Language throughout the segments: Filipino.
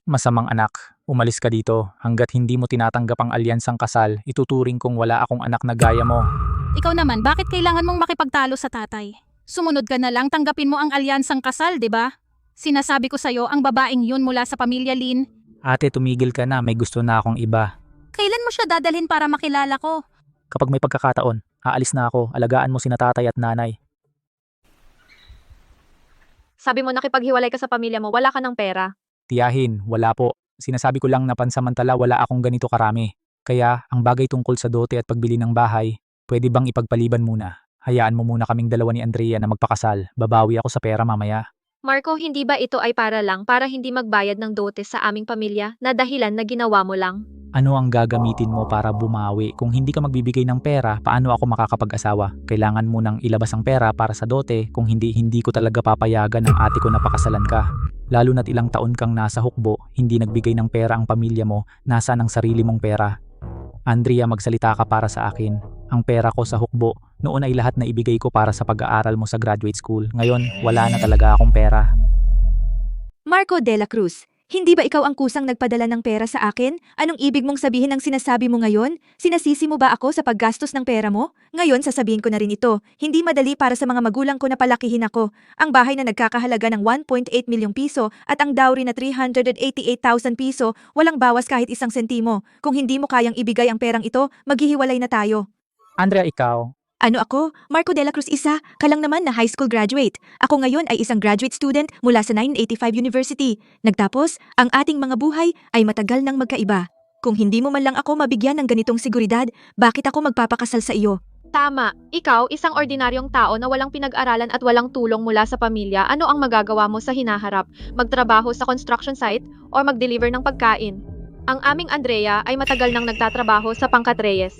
Masamang anak, umalis ka dito. Hanggat hindi mo tinatanggap ang alyansang kasal, ituturing kong wala akong anak na gaya mo. Ikaw naman, bakit kailangan mong makipagtalo sa tatay? Sumunod ka na lang, tanggapin mo ang alyansang kasal, di ba? Sinasabi ko sa'yo, ang babaeng yun mula sa pamilya Lin. Ate, tumigil ka na, may gusto na akong iba. Kailan mo siya dadalhin para makilala ko? Kapag may pagkakataon, aalis na ako, alagaan mo sina tatay at nanay. Sabi mo nakipaghiwalay ka sa pamilya mo, wala ka ng pera. Tiyahin, wala po. Sinasabi ko lang na pansamantala wala akong ganito karami. Kaya, ang bagay tungkol sa dote at pagbili ng bahay, pwede bang ipagpaliban muna? Hayaan mo muna kaming dalawa ni Andrea na magpakasal. Babawi ako sa pera mamaya. Marco, hindi ba ito ay para lang para hindi magbayad ng dote sa aming pamilya na dahilan na ginawa mo lang? Ano ang gagamitin mo para bumawi? Kung hindi ka magbibigay ng pera, paano ako makakapag-asawa? Kailangan mo nang ilabas ang pera para sa dote, kung hindi ko talaga papayagan ng ate ko na pakasalan ka. Lalo na't ilang taon kang nasa hukbo, hindi nagbigay ng pera ang pamilya mo, nasa ng sarili mong pera. Andrea, magsalita ka para sa akin. Ang pera ko sa hukbo, noon ay lahat na ibigay ko para sa pag-aaral mo sa graduate school. Ngayon, wala na talaga akong pera. Marco de la Cruz, hindi ba ikaw ang kusang nagpadala ng pera sa akin? Anong ibig mong sabihin ng sinasabi mo ngayon? Sinasisi mo ba ako sa paggastos ng pera mo? Ngayon sasabihin ko na rin ito, hindi madali para sa mga magulang ko na palakihin ako. Ang bahay na nagkakahalaga ng 1.8 milyong piso at ang dowry na 388,000 piso, walang bawas kahit isang sentimo. Kung hindi mo kayang ibigay ang perang ito, maghihiwalay na tayo. Andrea, ikaw? Ano ako? Marco de la Cruz isa, ka lang naman na high school graduate. Ako ngayon ay isang graduate student mula sa 985 University. Nagtapos, ang ating mga buhay ay matagal nang magkaiba. Kung hindi mo man lang ako mabigyan ng ganitong seguridad, bakit ako magpapakasal sa iyo? Tama, ikaw, isang ordinaryong tao na walang pinag-aralan at walang tulong mula sa pamilya, ano ang magagawa mo sa hinaharap? Magtrabaho sa construction site o mag-deliver ng pagkain? Ang aming Andrea ay matagal nang nagtatrabaho sa Pangkat Reyes.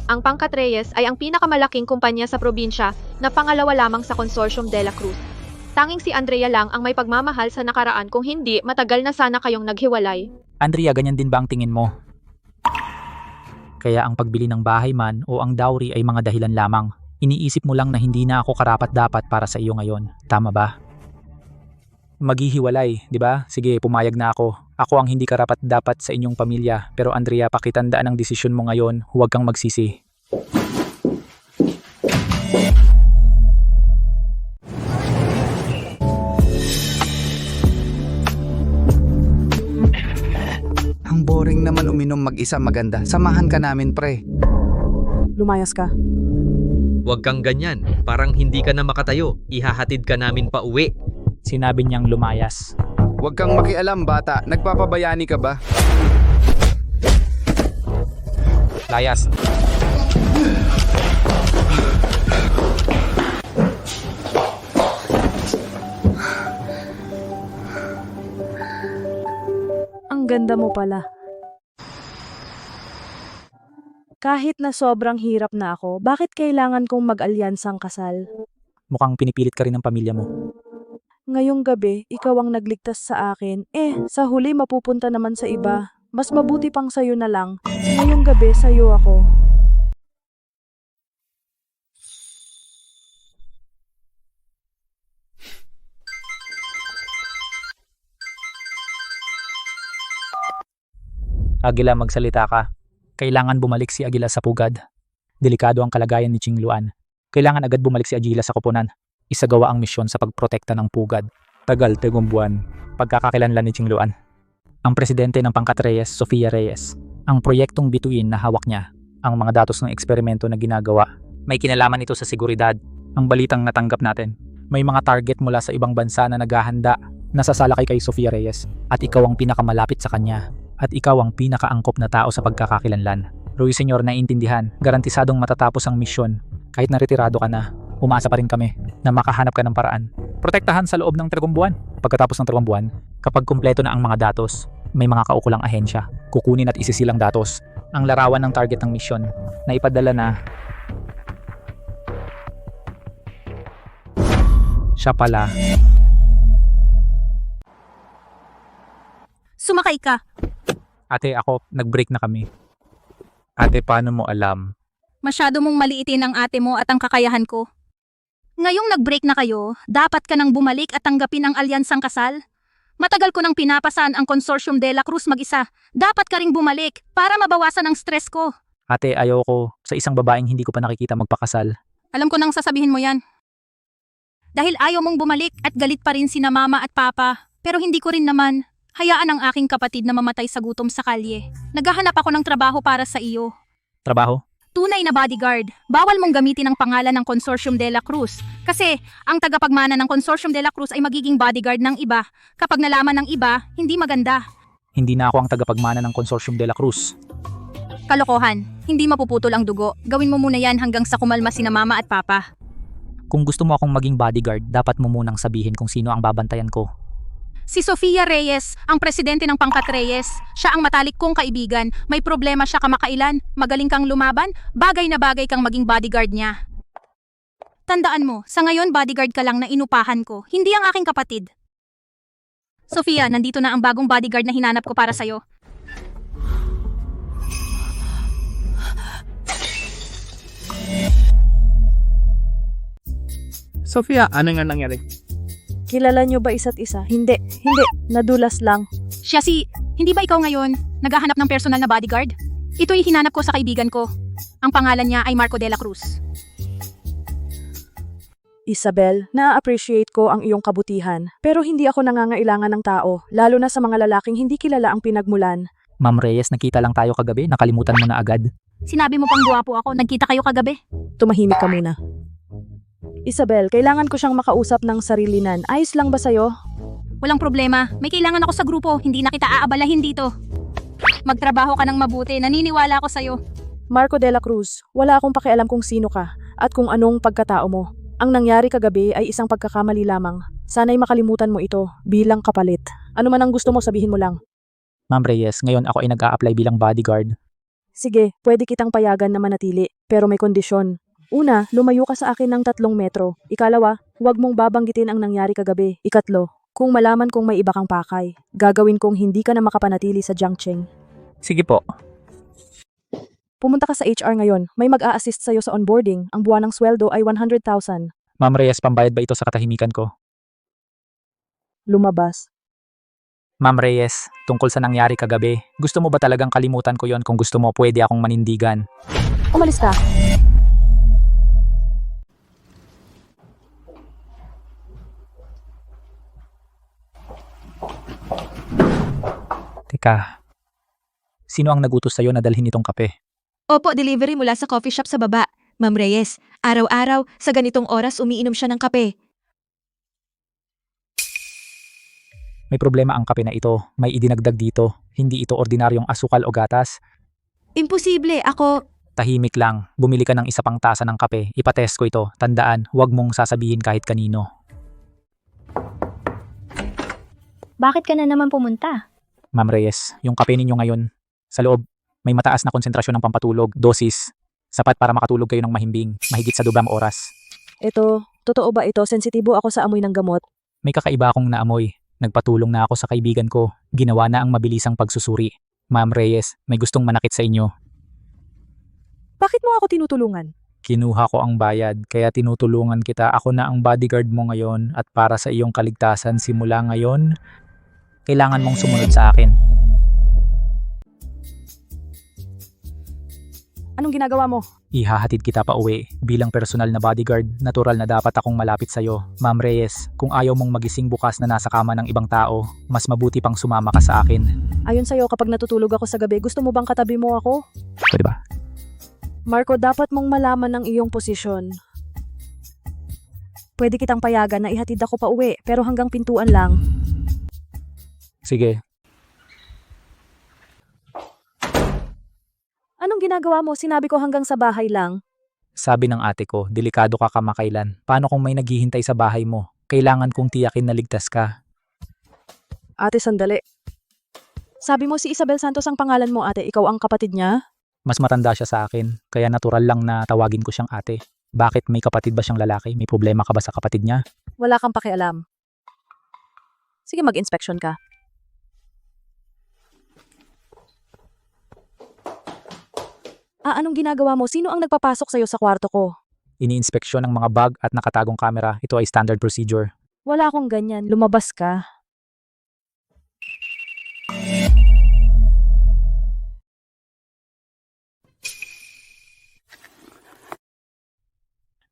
Ang Pangkat Reyes ay ang pinakamalaking kumpanya sa probinsya na pangalawa lamang sa Consortium de la Cruz. Tanging si Andrea lang ang may pagmamahal sa nakaraan, kung hindi, matagal na sana kayong naghiwalay. Andrea, ganyan din ba ang tingin mo? Kaya ang pagbili ng bahay man o ang dowry ay mga dahilan lamang. Iniisip mo lang na hindi na ako karapat-dapat para sa iyo ngayon. Tama ba? Maghihiwalay, di ba? Sige, pumayag na ako. Ako ang hindi karapat-dapat sa inyong pamilya. Pero Andrea, pakitandaan ang desisyon mo ngayon. Huwag kang magsisi. Ang boring naman uminom mag-isa maganda. Samahan ka namin, pre. Lumayas ka. Huwag kang ganyan, parang hindi ka na makatayo, ihahatid ka namin pa uwi. Sinabi niyang lumayas. Huwag kang makialam, bata. Nagpapabayani ka ba? Layas. Ang ganda mo pala. Kahit na sobrang hirap na ako, bakit kailangan kong mag-alyansang kasal? Mukhang pinipilit ka rin ng pamilya mo. Ngayong gabi, ikaw ang nagligtas sa akin. Sa huli mapupunta naman sa iba. Mas mabuti pang sayo na lang. Ngayong gabi, sayo ako. Agila, magsalita ka. Kailangan bumalik si Agila sa pugad. Delikado ang kalagayan ni Qingluan. Kailangan agad bumalik si Agila sa koponan. Isagawa ang misyon sa pagprotekta ng pugad. Tagal, 3 buwan. Pagkakakilanlan ni Qingluan. Ang presidente ng Pangkat Reyes, Sofia Reyes. Ang proyektong bituin na hawak niya. Ang mga datos ng eksperimento na ginagawa. May kinalaman ito sa seguridad. Ang balitang natanggap natin. May mga target mula sa ibang bansa na naghahanda. Nasasalakay kay Sofia Reyes. At ikaw ang pinakamalapit sa kanya. At ikaw ang pinakaangkop na tao sa pagkakakilanlan. Ruiseñor, naiintindihan. Garantisadong matatapos ang misyon. Kahit naretirado ka na. Umasa pa rin kami na makahanap ka ng paraan. Protektahan sa loob ng 3 buwan. Pagkatapos ng 3 buwan, kapag kumpleto na ang mga datos, may mga kaukulang ahensya. Kukunin at isisilang datos. Ang larawan ng target ng misyon na ipadala na siya pala. Sumakay ka. Ate, ako, nag-break na kami. Ate, paano mo alam? Masyado mong maliitin ang ate mo at ang kakayahan ko. Ngayong nag-break na kayo, dapat ka nang bumalik at tanggapin ang alyansang kasal. Matagal ko nang pinapasan ang Consortium de la Cruz mag-isa. Dapat ka ring bumalik para mabawasan ang stress ko. Ate, ayoko sa isang babaeng hindi ko pa nakikita magpakasal. Alam ko nang sasabihin mo yan. Dahil ayaw mong bumalik at galit pa rin sina mama at papa. Pero hindi ko rin naman. Hayaan ang aking kapatid na mamatay sa gutom sa kalye. Naghahanap ako ng trabaho para sa iyo. Trabaho? Tunay na bodyguard. Bawal mong gamitin ang pangalan ng Consortium de la Cruz. Kasi ang tagapagmana ng Consortium de la Cruz ay magiging bodyguard ng iba. Kapag nalaman ng iba, hindi maganda. Hindi na ako ang tagapagmana ng Consortium de la Cruz. Kalokohan. Hindi mapuputol ang dugo. Gawin mo muna yan hanggang sa kumalma sina mama at papa. Kung gusto mo akong maging bodyguard, dapat mo munang sabihin kung sino ang babantayan ko. Si Sofia Reyes, ang presidente ng Pangkat Reyes. Siya ang matalik kong kaibigan. May problema siya kamakailan. Magaling kang lumaban. Bagay na bagay kang maging bodyguard niya. Tandaan mo, sa ngayon bodyguard ka lang na inupahan ko. Hindi ang aking kapatid. Sofia, nandito na ang bagong bodyguard na hinanap ko para sa'yo. Sofia, ano nga nangyari? Kilala nyo ba isa't isa? Hindi. Nadulas lang. Siya si, hindi ba ikaw ngayon naghahanap ng personal na bodyguard? Ito'y hinanap ko sa kaibigan ko. Ang pangalan niya ay Marco de la Cruz. Isabel, na-appreciate ko ang iyong kabutihan. Pero hindi ako nangangailangan ng tao, lalo na sa mga lalaking hindi kilala ang pinagmulan. Ma'am Reyes, nakita lang tayo kagabi, nakalimutan mo na agad. Sinabi mo pang guwapo ako, nagkita kayo kagabi. Tumahimik ka muna. Isabel, kailangan ko siyang makausap ng sarilinan. Ayos lang ba sa'yo? Walang problema, may kailangan ako sa grupo, hindi na kita aabalahin dito. Magtrabaho ka ng mabuti, naniniwala ako sa'yo. Marco de la Cruz, wala akong pakialam kung sino ka at kung anong pagkatao mo. Ang nangyari kagabi ay isang pagkakamali lamang. Sana'y makalimutan mo ito bilang kapalit. Ano man ang gusto mo, sabihin mo lang. Ma'am Reyes, ngayon ako ay nag-a-apply bilang bodyguard. Sige, pwede kitang payagan na manatili, pero may kondisyon. Una, lumayo ka sa akin ng 3 metro. Ikalawa, huwag mong babanggitin ang nangyari kagabi. Ikatlo, kung malaman kong may iba kang pakay, gagawin kong hindi ka na makapanatili sa Jiangcheng. Sige po. Pumunta ka sa HR ngayon. May mag-a-assist sa'yo sa onboarding. Ang buwan ng sweldo ay 100,000. Ma'am Reyes, pambayad ba ito sa katahimikan ko? Lumabas. Ma'am Reyes, tungkol sa nangyari kagabi, gusto mo ba talagang kalimutan ko yon? Kung gusto mo, pwede akong manindigan. Umalis ka. Teka, sino ang nagutos sa'yo na dalhin itong kape? Opo, delivery mula sa coffee shop sa baba. Ma'am Reyes, araw-araw sa ganitong oras umiinom siya ng kape. May problema ang kape na ito. May idinagdag dito. Hindi ito ordinaryong asukal o gatas. Imposible, ako... Tahimik lang. Bumili ka ng isa pang tasa ng kape. Ipatest ko ito. Tandaan, huwag mong sasabihin kahit kanino. Bakit ka na naman pumunta? Ma'am Reyes, yung kape ninyo ngayon, sa loob, may mataas na konsentrasyon ng pampatulog, dosis. Sapat para makatulog kayo ng mahimbing, mahigit sa 2 oras. Ito, totoo ba ito? Sensitibo ako sa amoy ng gamot. May kakaiba akong naamoy. Nagpatulong na ako sa kaibigan ko. Ginawa na ang mabilisang pagsusuri. Ma'am Reyes, may gustong manakit sa inyo. Bakit mo ako tinutulungan? Kinuha ko ang bayad, kaya tinutulungan kita. Ako na ang bodyguard mo ngayon at para sa iyong kaligtasan simula ngayon, kailangan mong sumunod sa akin. Anong ginagawa mo? Ihahatid kita pa uwi. Bilang personal na bodyguard, natural na dapat akong malapit sa'yo. Ma'am Reyes, kung ayaw mong magising bukas na nasa kama ng ibang tao, mas mabuti pang sumama ka sa akin. Ayon sa'yo, kapag natutulog ako sa gabi, gusto mo bang katabi mo ako? Pwede ba? Marco, dapat mong malaman ang iyong posisyon. Pwede kitang payagan na ihatid ako pa uwi, pero hanggang pintuan lang. Sige. Anong ginagawa mo? Sinabi ko hanggang sa bahay lang. Sabi ng ate ko, delikado ka kamakailan. Paano kung may naghihintay sa bahay mo? Kailangan kong tiyakin na ligtas ka. Ate, sandali. Sabi mo si Isabel Santos ang pangalan mo, ate. Ikaw ang kapatid niya? Mas matanda siya sa akin, kaya natural lang na tawagin ko siyang ate. Bakit, may kapatid ba siyang lalaki? May problema ka ba sa kapatid niya? Wala kang pakialam. Sige, mag-inspection ka. Anong ginagawa mo? Sino ang nagpapasok sa'yo sa kwarto ko? Ini-inspeksyon ng mga bag at nakatagong kamera. Ito ay standard procedure. Wala akong ganyan. Lumabas ka.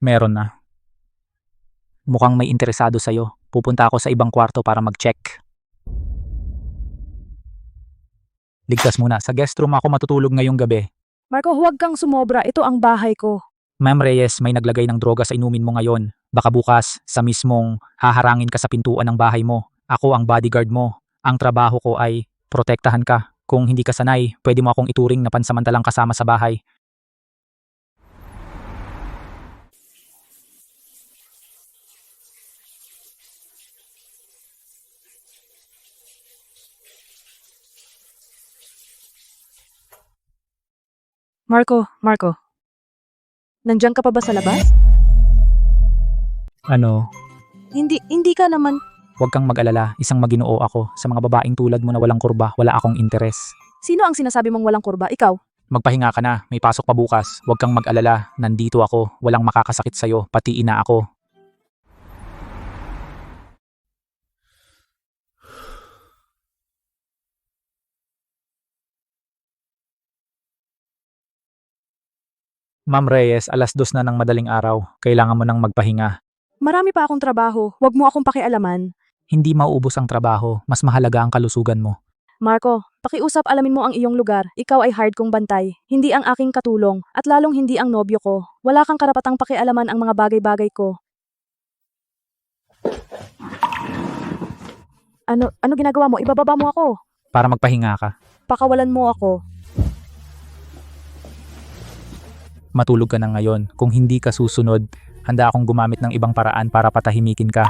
Meron na. Mukhang may interesado sa'yo. Pupunta ako sa ibang kwarto para mag-check. Ligtas muna. Sa guest room ako matutulog ngayong gabi. Marco, huwag kang sumobra. Ito ang bahay ko. Ma'am Reyes, may naglagay ng droga sa inumin mo ngayon. Baka bukas, sa mismong haharangin ka sa pintuan ng bahay mo. Ako ang bodyguard mo. Ang trabaho ko ay protektahan ka. Kung hindi ka sanay, pwede mo akong ituring na pansamantalang kasama sa bahay. Marco. Nandiyan ka pa ba sa labas? Ano? Hindi ka naman. Huwag kang mag-alala, isang maginoo ako. Sa mga babaeng tulad mo na walang kurba, wala akong interes. Sino ang sinasabi mong walang kurba? Ikaw? Magpahinga ka na, may pasok pa bukas. Huwag kang mag-alala, nandito ako. Walang makakasakit sa'yo, pati ina ako. Ma'am Reyes, 2:00 na ng madaling araw. Kailangan mo nang magpahinga. Marami pa akong trabaho. Huwag mo akong pakialaman. Hindi mauubos ang trabaho, mas mahalaga ang kalusugan mo. Marco, pakiusap alamin mo ang iyong lugar. Ikaw ay hired kong bantay. Hindi ang aking katulong. At lalong hindi ang nobyo ko. Wala kang karapatang pakialaman ang mga bagay-bagay ko. Ano ginagawa mo? Ibababa mo ako. Para magpahinga ka. Pakawalan mo ako. Matulog ka na ngayon. Kung hindi ka susunod, handa akong gumamit ng ibang paraan para patahimikin ka.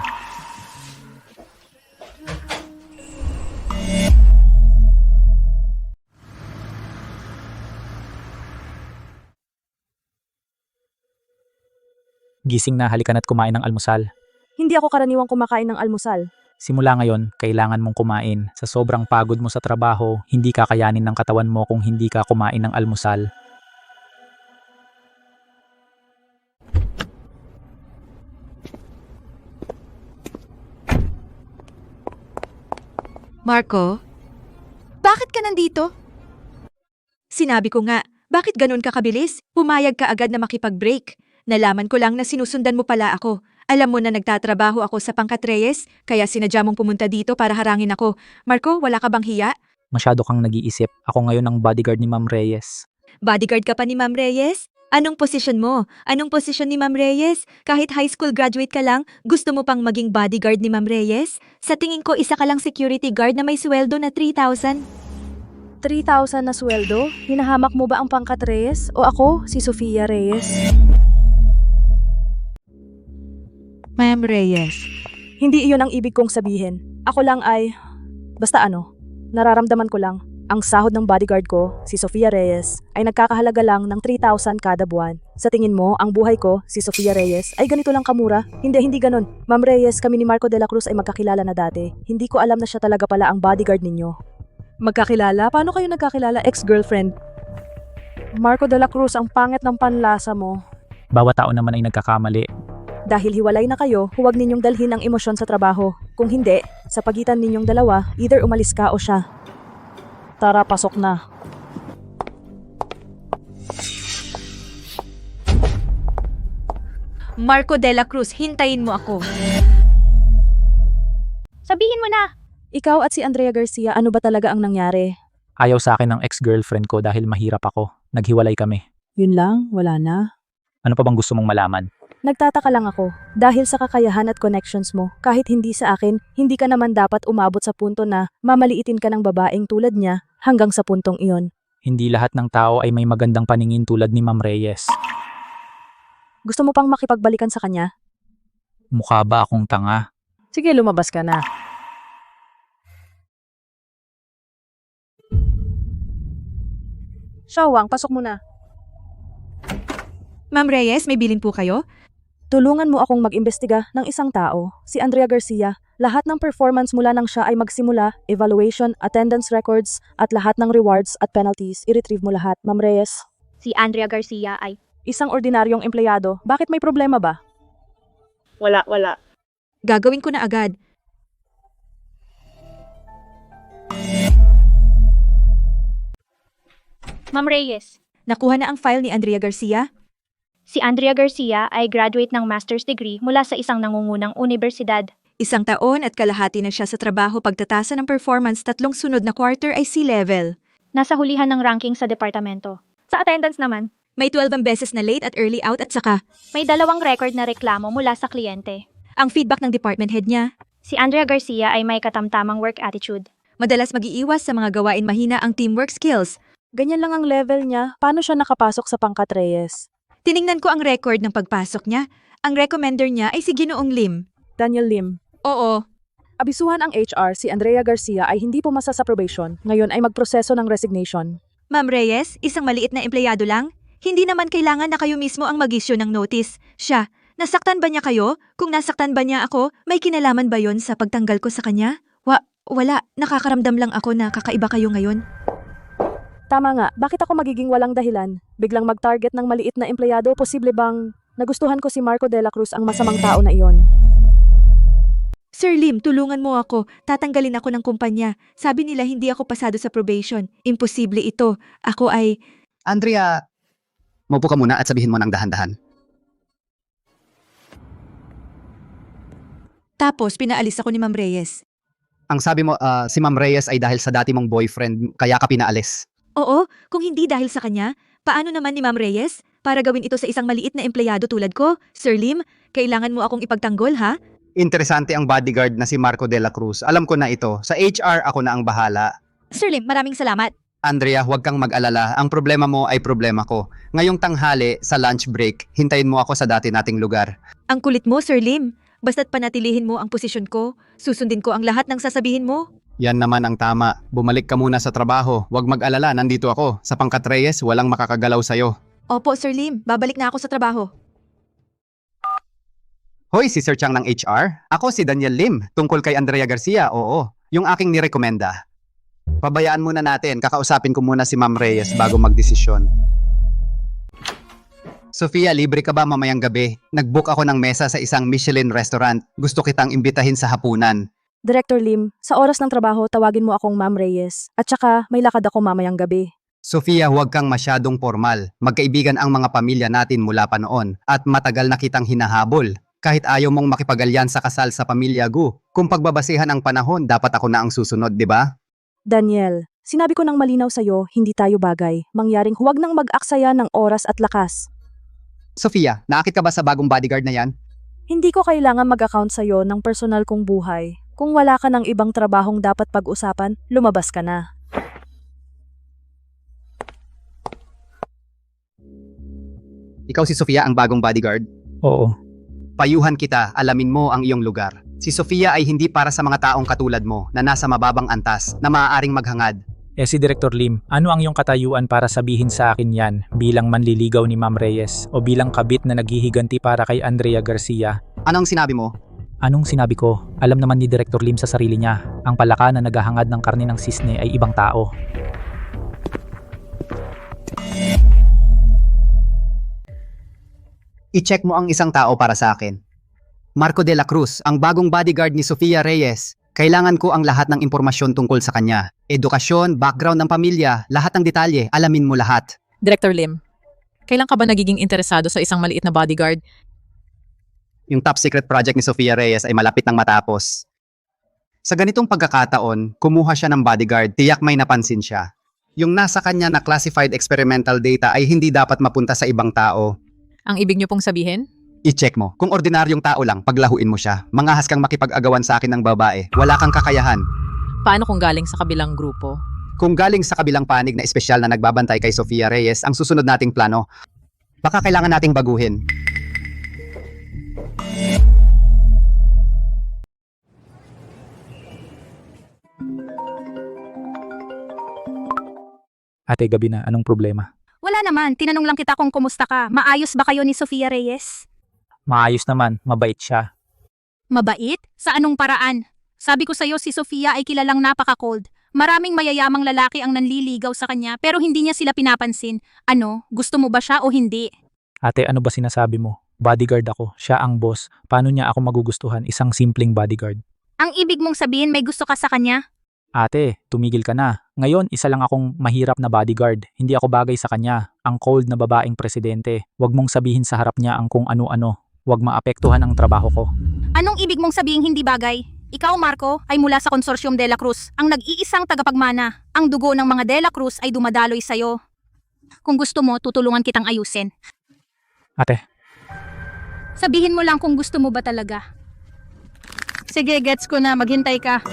Gising na, halika na't kumain ng almusal. Hindi ako karaniwang kumakain ng almusal. Simula ngayon, kailangan mong kumain. Sa sobrang pagod mo sa trabaho, hindi kakayanin ng katawan mo kung hindi ka kumain ng almusal. Marco? Bakit ka nandito? Sinabi ko nga, bakit ganun ka kabilis? Pumayag ka agad na makipag-break. Nalaman ko lang na sinusundan mo pala ako. Alam mo na nagtatrabaho ako sa Pangkat Reyes, kaya sinadya mong pumunta dito para harangin ako. Marco, wala ka bang hiya? Masyado kang nag-iisip. Ako ngayon ang bodyguard ni Ma'am Reyes. Bodyguard ka pa ni Ma'am Reyes? Anong posisyon mo? Anong posisyon ni Ma'am Reyes? Kahit high school graduate ka lang, gusto mo pang maging bodyguard ni Ma'am Reyes? Sa tingin ko, isa ka lang security guard na may sweldo na 3,000. 3,000 na sweldo? Hinahamak mo ba ang Pangkat Reyes? O ako, si Sofia Reyes? Ma'am Reyes. Hindi iyon ang ibig kong sabihin. Ako lang ay... Basta nararamdaman ko lang. Ang sahod ng bodyguard ko, si Sofia Reyes, ay nagkakahalaga lang ng 3,000 kada buwan. Sa tingin mo, ang buhay ko, si Sofia Reyes, ay ganito lang kamura? Hindi ganun. Ma'am Reyes, kami ni Marco de la Cruz ay magkakilala na dati. Hindi ko alam na siya talaga pala ang bodyguard ninyo. Magkakilala? Paano kayo nagkakilala? Ex-girlfriend? Marco de la Cruz, ang pangit ng panlasa mo. Bawat tao naman ay nagkakamali. Dahil hiwalay na kayo, huwag ninyong dalhin ang emosyon sa trabaho. Kung hindi, sa pagitan ninyong dalawa, either umalis ka o siya. Tara, pasok na. Marco de la Cruz, hintayin mo ako. Sabihin mo na! Ikaw at si Andrea Garcia, ano ba talaga ang nangyari? Ayaw sa akin ng ex-girlfriend ko dahil mahirap ako. Naghiwalay kami. Yun lang, wala na. Ano pa bang gusto mong malaman? Nagtataka lang ako, dahil sa kakayahan at connections mo, kahit hindi sa akin, hindi ka naman dapat umabot sa punto na mamaliitin ka ng babaeng tulad niya hanggang sa puntong iyon. Hindi lahat ng tao ay may magandang paningin tulad ni Ma'am Reyes. Gusto mo pang makipagbalikan sa kanya? Mukha ba akong tanga? Sige, lumabas ka na. Shawang, pasok mo na. Ma'am Reyes, may bilin po kayo? Tulungan mo akong mag-imbestiga ng isang tao, si Andrea Garcia. Lahat ng performance mula nang siya ay magsimula, evaluation, attendance records, at lahat ng rewards at penalties, i-retrieve mo lahat, Ma'am Reyes. Si Andrea Garcia ay... Isang ordinaryong empleyado, bakit may problema ba? Wala. Gagawin ko na agad. Ma'am Reyes, Nakuha na ang file ni Andrea Garcia? Si Andrea Garcia ay graduate ng master's degree mula sa isang nangungunang universidad. 1 taon at kalahati na siya sa trabaho pagtatasa ng performance 3 sunod na quarter ay C-level. Nasa hulihan ng ranking sa departamento. Sa attendance naman, May 12 beses na late at early out at saka may 2 record na reklamo mula sa kliyente. ang feedback ng department head niya. Si Andrea Garcia ay may katamtamang work attitude. Madalas mag-iiwas sa mga gawain mahina ang teamwork skills. Ganyan lang ang level niya, paano siya nakapasok sa pangkat Reyes? Tiningnan ko ang record ng pagpasok niya. Ang recommender niya ay si Ginoong Lim. Daniel Lim. Oo, Abisuhan ang HR, si Andrea Garcia ay hindi pumasa sa probation. Ngayon ay magproseso ng resignation. Ma'am Reyes, isang maliit na empleyado lang. Hindi naman kailangan na kayo mismo ang mag-issue ng notice. Siya, nasaktan ba niya kayo? Kung nasaktan ba niya ako, may kinalaman ba yon sa pagtanggal ko sa kanya? Wala. Nakakaramdam lang ako na kakaiba kayo ngayon. Tama nga, bakit ako magiging walang dahilan? Biglang mag-target ng maliit na empleyado, posible bang nagustuhan ko si Marco de la Cruz ang masamang tao na iyon? Sir Lim, tulungan mo ako. Tatanggalin ako ng kumpanya. Sabi nila hindi ako pasado sa probation. Imposible ito. Ako ay... Andrea, maupo ka muna at sabihin mo ng dahan-dahan. Tapos pinaalis ako ni Ma'am Reyes. Ang sabi mo, si Ma'am Reyes ay dahil sa dati mong boyfriend, kaya ka pinaalis. Oo, kung hindi dahil sa kanya, paano naman ni Ma'am Reyes? Para gawin ito sa isang maliit na empleyado tulad ko, Sir Lim, kailangan mo akong ipagtanggol ha? Interesante ang bodyguard na si Marco de la Cruz. Alam ko na ito. Sa HR, ako na ang bahala. Sir Lim, maraming salamat. Andrea, huwag kang mag-alala. Ang problema mo ay problema ko. Ngayong tanghali, sa lunch break, hintayin mo ako sa dati nating lugar. Ang kulit mo, Sir Lim. Basta't panatilihin mo ang posisyon ko, susundin ko ang lahat ng sasabihin mo. Yan naman ang tama. Bumalik ka muna sa trabaho. Huwag mag-alala, nandito ako. Sa pangkat Reyes, walang makakagalaw sa'yo. Opo, Sir Lim. Babalik na ako sa trabaho. Hoy, si Sir Chang ng HR. Ako si Daniel Lim, tungkol kay Andrea Garcia. Oo, yung aking nirekomenda. Pabayaan muna natin. Kakausapin ko muna si Ma'am Reyes bago magdesisyon. Sofia, libre ka ba mamayang gabi? Nag-book ako ng mesa sa isang Michelin restaurant. Gusto kitang imbitahin sa hapunan. Director Lim, sa oras ng trabaho, tawagin mo akong Ma'am Reyes. At saka, may lakad ako mamayang gabi. Sofia, huwag kang masyadong formal. Magkaibigan ang mga pamilya natin mula pa noon. At matagal na kitang hinahabol. Kahit ayaw mong makipagalyan sa kasal sa pamilya Gu. Kung pagbabasihan ang panahon, dapat ako na ang susunod, di ba? Daniel, sinabi ko ng malinaw sa'yo, hindi tayo bagay. Mangyaring huwag nang mag-aksaya ng oras at lakas. Sofia, naakit ka ba sa bagong bodyguard na yan? Hindi ko kailangan mag-account sa'yo ng personal kong buhay. Kung wala ka ng ibang trabahong dapat pag-usapan, lumabas ka na. Ikaw si Sofia ang bagong bodyguard? Oo. Payuhan kita, alamin mo ang iyong lugar. Si Sofia ay hindi para sa mga taong katulad mo na nasa mababang antas na maaaring maghangad. Si Director Lim, ano ang iyong katayuan para sabihin sa akin yan bilang manliligaw ni Ma'am Reyes o bilang kabit na naghihiganti para kay Andrea Garcia? Anong sinabi mo? Anong sinabi ko? Alam naman ni Director Lim sa sarili niya, ang palaka na naghahangad ng karne ng sisne ay ibang tao. I-check mo ang isang tao para sa akin. Marco de la Cruz, ang bagong bodyguard ni Sofia Reyes. Kailangan ko ang lahat ng impormasyon tungkol sa kanya. Edukasyon, background ng pamilya, lahat ng detalye, alamin mo lahat. Director Lim, kailan ka ba nagiging interesado sa isang maliit na bodyguard? Yung top secret project ni Sofia Reyes ay malapit nang matapos. Sa ganitong pagkakataon, kumuha siya ng bodyguard, tiyak may napansin siya. Yung nasa kanya na classified experimental data ay hindi dapat mapunta sa ibang tao. Ang ibig niyo pong sabihin? I-check mo. Kung ordinaryong tao lang, paglahuin mo siya. Mangahas kang makipag-agawan sa akin ng babae. Wala kang kakayahan. Paano kung galing sa kabilang grupo? Kung galing sa kabilang panig na espesyal na nagbabantay kay Sofia Reyes, ang susunod nating plano, baka kailangan nating baguhin. Ate, gabi na. Anong problema? Wala naman, tinanong lang kita kung kumusta ka. Maayos ba kayo ni Sofia Reyes? Maayos naman. Mabait siya. Mabait? Sa anong paraan? Sabi ko sa'yo si Sofia ay kilalang napaka-cold. Maraming mayayamang lalaki ang nanliligaw sa kanya pero hindi niya sila pinapansin. Ano, gusto mo ba siya o hindi? Ate, ano ba sinasabi mo? Bodyguard ako. Siya ang boss. Paano niya ako magugustuhan? Isang simpleng bodyguard. Ang ibig mong sabihin may gusto ka sa kanya? Ate, tumigil ka na. Ngayon, isa lang akong mahirap na bodyguard. Hindi ako bagay sa kanya. Ang cold na babaeng presidente. Huwag mong sabihin sa harap niya ang kung ano-ano. Huwag maapektuhan ang trabaho ko. Anong ibig mong sabihin hindi bagay? Ikaw, Marco, ay mula sa Consortium de la Cruz, ang nag-iisang tagapagmana. Ang dugo ng mga de la Cruz ay dumadaloy sa'yo. Kung gusto mo, tutulungan kitang ayusin. Ate, Sabihin mo lang kung gusto mo ba talaga. Sige, gets ko na. Maghintay ka.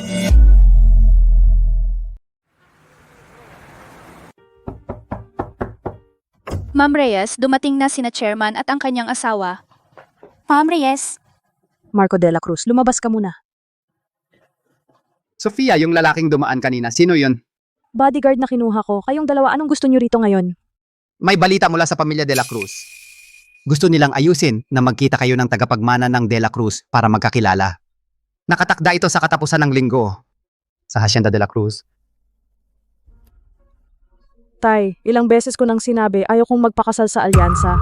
Ma'am Reyes, dumating na sina chairman at ang kanyang asawa. Ma'am Reyes, Marco de la Cruz, lumabas ka muna. Sofia, yung lalaking dumaan kanina, sino yun? Bodyguard na kinuha ko. Kayong dalawa, anong gusto nyo rito ngayon? May balita mula sa pamilya De La Cruz. Gusto nilang ayusin na magkita kayo ng tagapagmana ng De La Cruz para magkakilala. Nakatakda ito sa katapusan ng linggo sa Hacienda De La Cruz. Tay, ilang beses ko nang sinabi ayaw kong magpakasal sa alyansa.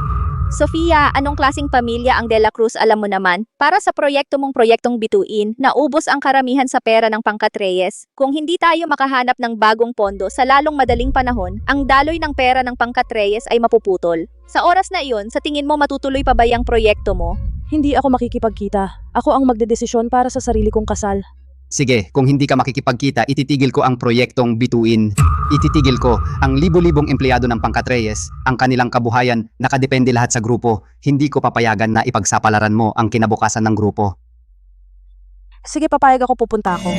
Sofia, anong klasing pamilya ang De La Cruz alam mo naman? Para sa proyekto mong proyektong bituin, naubos ang karamihan sa pera ng Pangkat Reyes. Kung hindi tayo makahanap ng bagong pondo sa lalong madaling panahon, ang daloy ng pera ng Pangkat Reyes ay mapuputol. Sa oras na iyon, sa tingin mo matutuloy pa ba yung proyekto mo? Hindi ako makikipagkita. Ako ang magdedesisyon para sa sarili kong kasal. Sige, kung hindi ka makikipagkita, ititigil ko ang proyektong bituin. Ititigil ko ang libo-libong empleyado ng Pangkat Reyes, ang kanilang kabuhayan, nakadepende lahat sa grupo. Hindi ko papayagan na ipagsapalaran mo ang kinabukasan ng grupo. Sige, papayag ako, pupunta ako.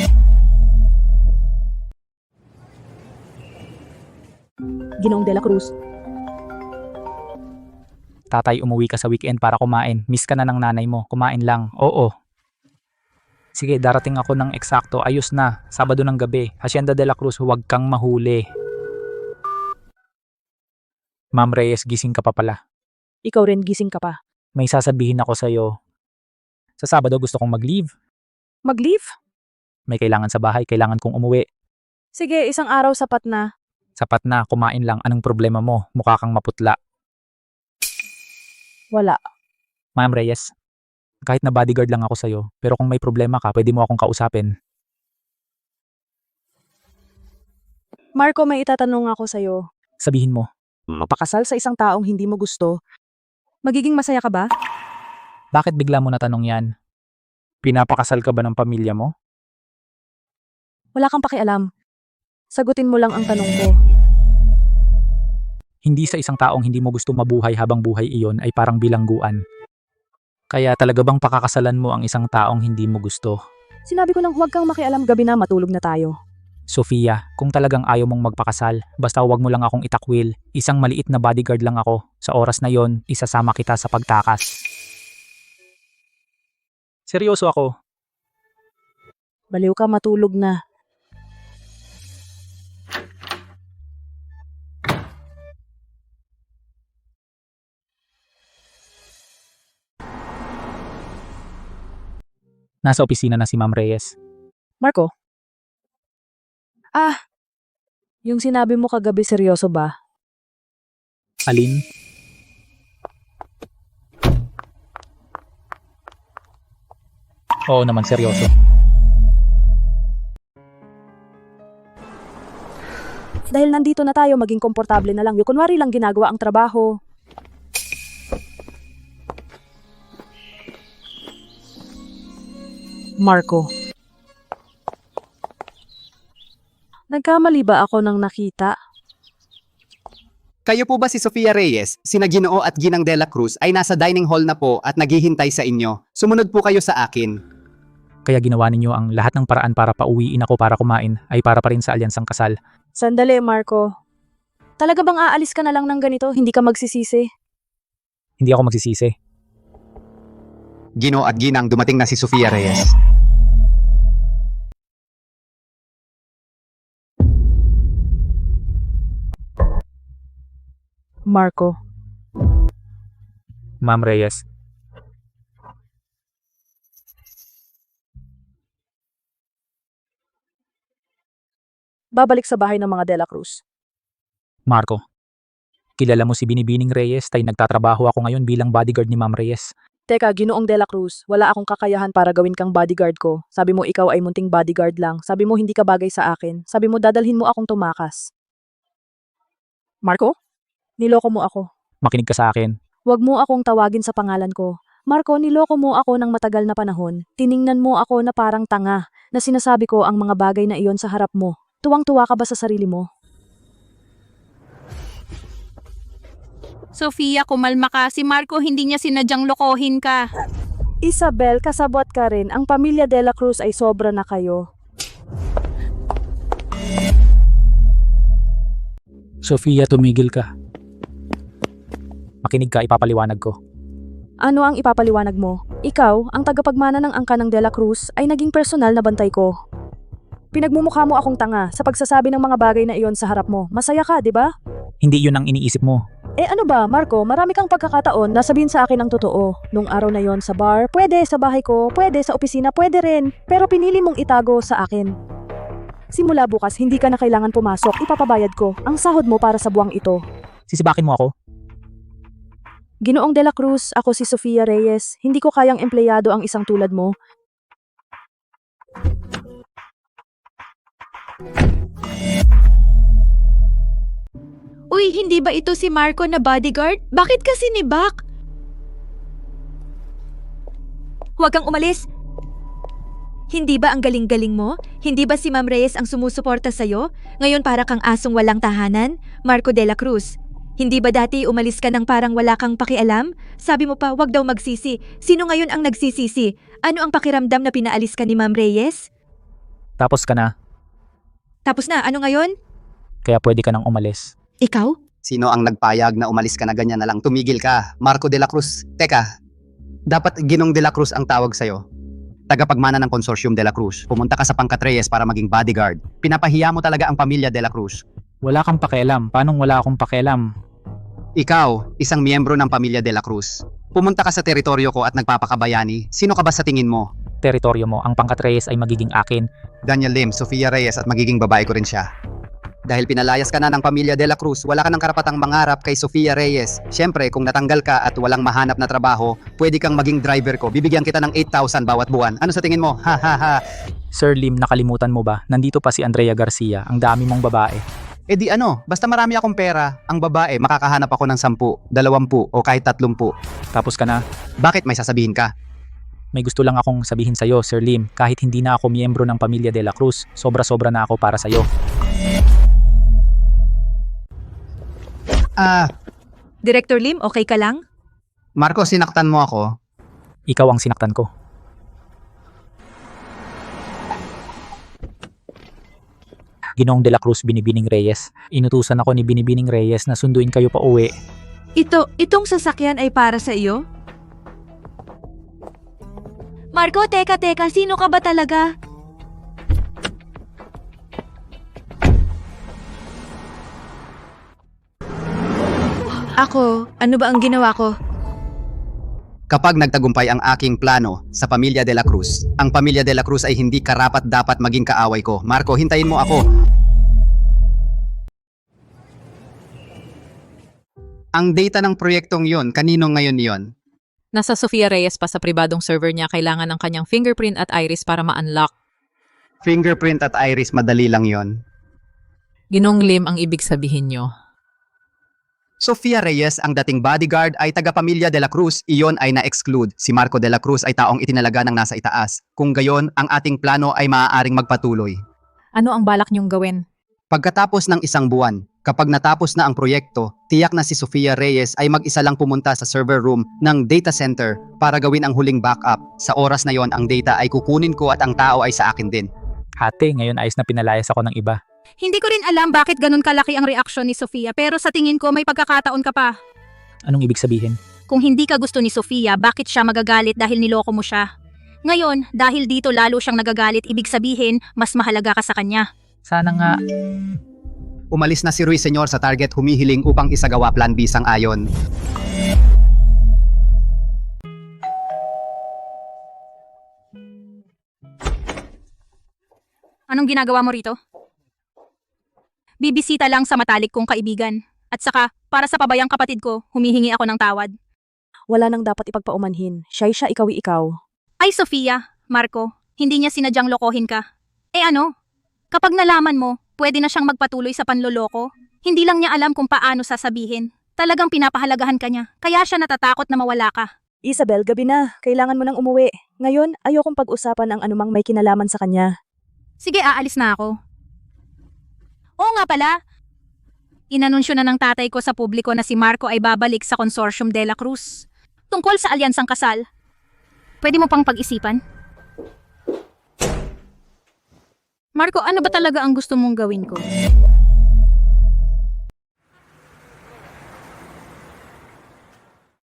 Ginoong De La Cruz, tatay, umuwi ka sa weekend para kumain. Miss ka na ng nanay mo. Kumain lang. Oo. Sige, darating ako ng eksakto. Ayos na. Sabado ng gabi. Hacienda de la Cruz, huwag kang mahuli. Ma'am Reyes, gising ka pa pala. ikaw rin gising ka pa. May sasabihin ako sa'yo. Sa Sabado gusto kong mag-leave. Mag-leave? May kailangan sa bahay, kailangan kong umuwi. Sige, isang araw sapat na. Sapat na, kumain lang. Anong problema mo? Mukha kang maputla. Wala. Ma'am Reyes, kahit na bodyguard lang ako sa'yo, pero kung may problema ka, pwede mo akong kausapin. Marco, may itatanong ako sa'yo. Sabihin mo. Mapakasal sa isang taong hindi mo gusto, magiging masaya ka ba? Bakit bigla mo natanong yan? Pinapakasal ka ba ng pamilya mo? Wala kang pakialam. Sagutin mo lang ang tanong ko. Hindi sa isang taong hindi mo gusto mabuhay habang buhay iyon ay parang bilangguan. Kaya talaga bang pakakasalan mo ang isang taong hindi mo gusto? Sinabi ko lang huwag kang makialam, gabi na, matulog na tayo. Sofia, kung talagang ayaw mong magpakasal, basta huwag mo lang akong itakwil. Isang maliit na bodyguard lang ako. Sa oras na yon, isasama kita sa pagtakas. Seryoso ako. Baliw ka, matulog na. Nasa opisina na si Ma'am Reyes. Marco? Yung sinabi mo kagabi, seryoso ba? Alin? Oo naman, seryoso. Dahil nandito na tayo, maging komportable na lang. Yung kunwari lang ginagawa ang trabaho. Marco. Nagkamali ba ako ng nakita? Kayo po ba si Sofia Reyes, sina Ginoo at Ginang De La Cruz ay nasa dining hall na po at naghihintay sa inyo. Sumunod po kayo sa akin. Kaya ginawa ninyo ang lahat ng paraan para pauwiin ako para kumain ay para pa rin sa alyansang kasal. Sandali, Marco. Talaga bang aalis ka na lang ng ganito? Hindi ka magsisisi? Hindi ako magsisisi. Ginoo at Ginang, dumating na si Sofia Reyes. Marco. Ma'am Reyes, Babalik sa bahay ng mga De La Cruz. Marco, kilala mo si Binibining Reyes tay nagtatrabaho ako ngayon bilang bodyguard ni Ma'am Reyes. Teka, Ginoong De La Cruz, wala akong kakayahan para gawin kang bodyguard ko. Sabi mo ikaw ay munting bodyguard lang. Sabi mo hindi ka bagay sa akin. Sabi mo dadalhin mo akong tumakas. Marco? Niloko mo ako. Makinig ka sa akin. Huwag mo akong tawagin sa pangalan ko. Marco, niloko mo ako ng matagal na panahon. Tiningnan mo ako na parang tanga, na sinasabi ko ang mga bagay na iyon sa harap mo. Tuwang-tuwa ka ba sa sarili mo? Sofia, kumalma ka. Si Marco hindi niya sinadyang lokohin ka. Isabel, kasabot ka rin. Ang pamilya De La Cruz ay sobra na kayo. Sofia, tumigil ka. Makinig ka, ipapaliwanag ko. Ano ang ipapaliwanag mo? Ikaw, ang tagapagmana ng angka ng De La Cruz, ay naging personal na bantay ko. Pinagmumukha mo akong tanga sa pagsasabi ng mga bagay na iyon sa harap mo. Masaya ka, di ba? Hindi yun ang iniisip mo. Ano ba, Marco, marami kang pagkakataon na sabihin sa akin ang totoo. Nung araw na yon sa bar, pwede sa bahay ko, pwede sa opisina, pwede rin. Pero pinili mong itago sa akin. Simula bukas, hindi ka na kailangan pumasok. Ipapabayad ko ang sahod mo para sa buwang ito. Sisibakin mo ako? Ginoong De La Cruz, ako si Sofia Reyes. Hindi ko kayang empleyado ang isang tulad mo. Uy, hindi ba ito si Marco na bodyguard? Bakit kasi nibak? Huwag kang umalis. Hindi ba ang galing-galing mo? Hindi ba si Ma'am Reyes ang sumusuporta sa'yo? Ngayon para kang asong walang tahanan? Marco De La Cruz. Hindi ba dati umalis ka ng parang wala kang pakialam? Sabi mo pa, wag daw magsisi. Sino ngayon ang nagsisisi? Ano ang pakiramdam na pinaalis ka ni Ma'am Reyes? Tapos ka na, Tapos na, ano ngayon? kaya pwede ka nang umalis. Ikaw? Sino ang nagpayag na umalis ka na ganyan na lang? Tumigil ka. Marco De La Cruz. Teka, dapat Ginong De La Cruz ang tawag sa'yo. Tagapagmana ng Consortium De La Cruz. Pumunta ka sa Pangkat Reyes para maging bodyguard. Pinapahiya mo talaga ang pamilya De La Cruz. Wala kang pakialam. Paanong wala akong pakialam? Ikaw, isang miyembro ng pamilya De La Cruz. Pumunta ka sa teritoryo ko at nagpapakabayani. Sino ka ba sa tingin mo? Teritoryo mo, ang Pangkat Reyes ay magiging akin. Daniel Lim, Sofia Reyes at magiging babae ko rin siya. Dahil pinalayas ka na ng pamilya De La Cruz, wala ka ng karapatang mangarap kay Sofia Reyes. Siyempre, kung natanggal ka at walang mahanap na trabaho, pwede kang maging driver ko. Bibigyan kita ng 8,000 bawat buwan. Ano sa tingin mo? Ha ha ha. Sir Lim, nakalimutan mo ba? Nandito pa si Andrea Garcia, ang dami mong babae. Eh di ano, basta marami akong pera, ang babae, makakahanap ako ng 10, 20 o kahit 30. Tapos ka na. Bakit may sasabihin ka? May gusto lang akong sabihin sa'yo, Sir Lim. Kahit hindi na ako miyembro ng pamilya De La Cruz, sobra-sobra na ako para sa'yo. Director Lim, okay ka lang? Marco, sinaktan mo ako. Ikaw ang sinaktan ko. Ginoong De La Cruz, Binibining Reyes. Inutusan ako ni Binibining Reyes na sunduin kayo pa uwi. Itong sasakyan ay para sa iyo? Marco, teka, sino ka ba talaga? Ako, ano ba ang ginawa ko? Kapag nagtagumpay ang aking plano sa pamilya De La Cruz, ang pamilya De La Cruz ay hindi karapat dapat maging kaaway ko. Marco, hintayin mo ako. Ang data ng proyektong yon, kanino ngayon yon? Nasa Sofia Reyes pa sa pribadong server niya, kailangan ng kanyang fingerprint at iris para ma-unlock. Fingerprint at iris, madali lang yon. Ginong Lim ang ibig sabihin nyo. Sofia Reyes, ang dating bodyguard, ay taga-pamilya De La Cruz. Iyon ay na-exclude. Si Marco De La Cruz ay taong itinalaga ng nasa itaas. Kung gayon, ang ating plano ay maaaring magpatuloy. Ano ang balak niyong gawin? Pagkatapos ng isang buwan, kapag natapos na ang proyekto, tiyak na si Sofia Reyes ay mag-isa lang pumunta sa server room ng data center para gawin ang huling backup. Sa oras na yon, ang data ay kukunin ko at ang tao ay sa akin din. Hate, ngayon ayos na pinalayas ako ng iba. Hindi ko rin alam bakit ganun kalaki ang reaksyon ni Sofia, pero sa tingin ko may pagkakataon ka pa. Anong ibig sabihin? Kung hindi ka gusto ni Sofia, bakit siya magagalit dahil niloko mo siya? Ngayon, dahil dito lalo siyang nagagalit, ibig sabihin, mas mahalaga ka sa kanya. Sana nga. Umalis na si Ruiseñor sa target, humihiling upang isagawa plan B sang-ayon. Anong ginagawa mo rito? Bibisita lang sa matalik kong kaibigan. At saka, para sa pabayang kapatid ko, humihingi ako ng tawad. Wala nang dapat ipagpaumanhin. Siya'y siya, ikaw-i ikaw. Ay Sofia, Marco, hindi niya sinadyang lokohin ka. Eh ano? Kapag nalaman mo, pwede na siyang magpatuloy sa panloloko. Hindi lang niya alam kung paano sasabihin. Talagang pinapahalagahan ka niya, kaya siya natatakot na mawala ka. Isabel, gabi na. Kailangan mo nang umuwi. Ngayon, ayokong pag-usapan ang anumang may kinalaman sa kanya. Sige, aalis na ako. Oo nga pala. Inanunsyo na ng tatay ko sa publiko na si Marco ay babalik sa Consortium de la Cruz. Tungkol sa alyansang kasal. Pwede mo pang pag-isipan? Marco, ano ba talaga ang gusto mong gawin ko?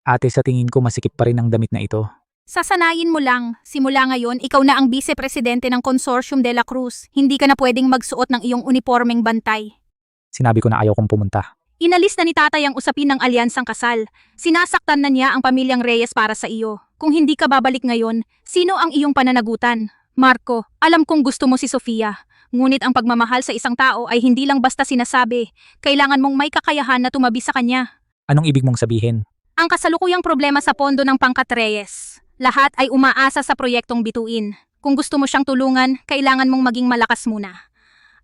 Ate, sa tingin ko masikip pa rin ang damit na ito. Sasanayin mo lang, simula ngayon, ikaw na ang vice-presidente ng Consortium de la Cruz. Hindi ka na pwedeng magsuot ng iyong uniformeng bantay. Sinabi ko na ayaw kong pumunta. Inalis na ni tatay ang usapin ng alyansang kasal. Sinasaktan na niya ang pamilyang Reyes para sa iyo. Kung hindi ka babalik ngayon, sino ang iyong pananagutan? Marco, alam kong gusto mo si Sofia. Ngunit ang pagmamahal sa isang tao ay hindi lang basta sinasabi. Kailangan mong may kakayahan na tumabi sa kanya. Anong ibig mong sabihin? Ang kasalukuyang problema sa pondo ng Pangkat Reyes. Lahat ay umaasa sa proyektong bituin. Kung gusto mo siyang tulungan, kailangan mong maging malakas muna.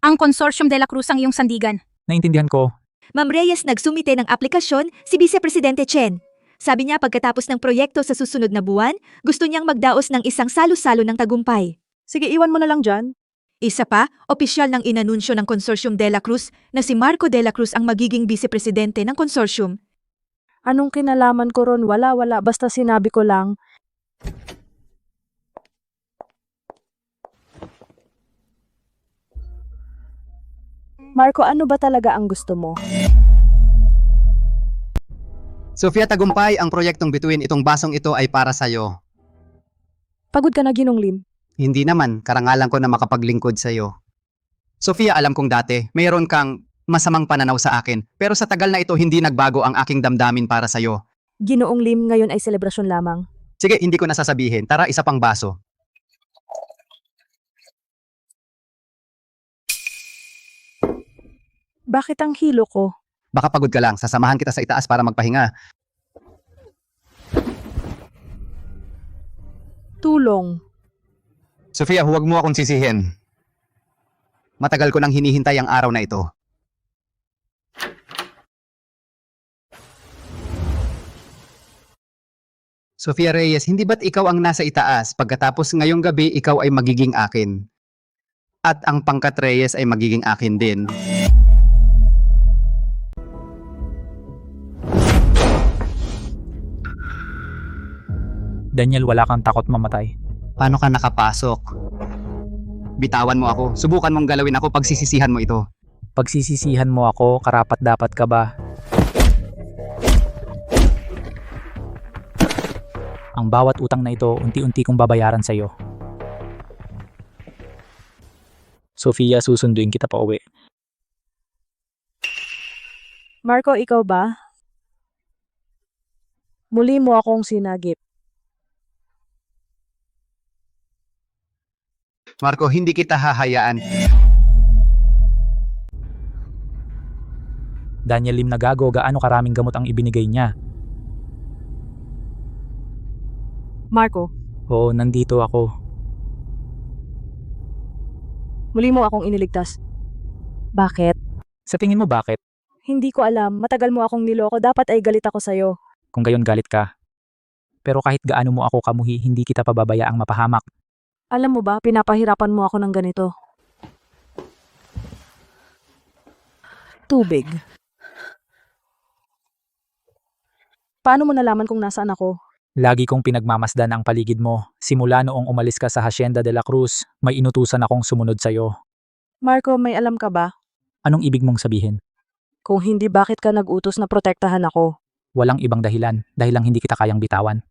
Ang Consortium de la Cruz ang iyong sandigan. Naintindihan ko. Ma'am Reyes, nagsumite ng aplikasyon si Vice Presidente Chen. Sabi niya pagkatapos ng proyekto sa susunod na buwan, gusto niyang magdaos ng isang salo-salo ng tagumpay. Sige, iwan mo na lang dyan. Isa pa, opisyal ng inanunsyo ng Consortium de la Cruz na si Marco de la Cruz ang magiging Vice Presidente ng Consortium. Anong kinalaman ko ron? Wala, basta sinabi ko lang. Marco, ano ba talaga ang gusto mo? Sofia Tagumpay, ang proyektong bituin, itong basong ito ay para sa'yo. Pagod ka na, Ginong Lim. Hindi naman, karangalan ko na makapaglingkod sa'yo. Sofia, alam kong dati, mayroon kang masamang pananaw sa akin, pero sa tagal na ito hindi nagbago ang aking damdamin para sa'yo. Ginoong Lim, ngayon ay selebrasyon lamang. Sige, hindi ko na sasabihin. Tara, isa pang baso. Bakit ang hilo ko? Baka pagod ka lang, sasamahan kita sa itaas para magpahinga. Tulong. Sofia, huwag mo akong sisihin. Matagal ko nang hinihintay ang araw na ito. Sofia Reyes, hindi ba't ikaw ang nasa itaas pagkatapos ngayong gabi ikaw ay magiging akin? At ang Pangkat Reyes ay magiging akin din. Daniel, wala kang takot mamatay. Paano ka nakapasok? Bitawan mo ako. Subukan mong galawin ako, pagsisisihan mo ito. Pagsisisihan mo ako, karapat dapat ka ba? Ang bawat utang na ito, unti-unti kong babayaran sa'yo. Sofia, susunduin kita pa uwi. Marco, ikaw ba? Muli mo akong sinagip. Marco, hindi kita hahayaan. Daniel Lim na gago, gaano karaming gamot ang ibinigay niya? Marco, Oo, nandito ako. muli mo akong iniligtas. Bakit? Sa tingin mo bakit? Hindi ko alam. Matagal mo akong niloko. Dapat ay galit ako sa'yo. Kung gayon galit ka. Pero kahit gaano mo ako kamuhi, hindi kita pababayaang mapahamak. Alam mo ba, pinapahirapan mo ako ng ganito. Tubig. Paano mo nalaman kung nasaan ako? Lagi kong pinagmamasdan ang paligid mo. Simula noong umalis ka sa Hacienda de la Cruz, may inutusan akong sumunod sa'yo. Marco, may alam ka ba? Anong ibig mong sabihin? Kung hindi, bakit ka nag-utos na protektahan ako? Walang ibang dahilan, dahil lang hindi kita kayang bitawan.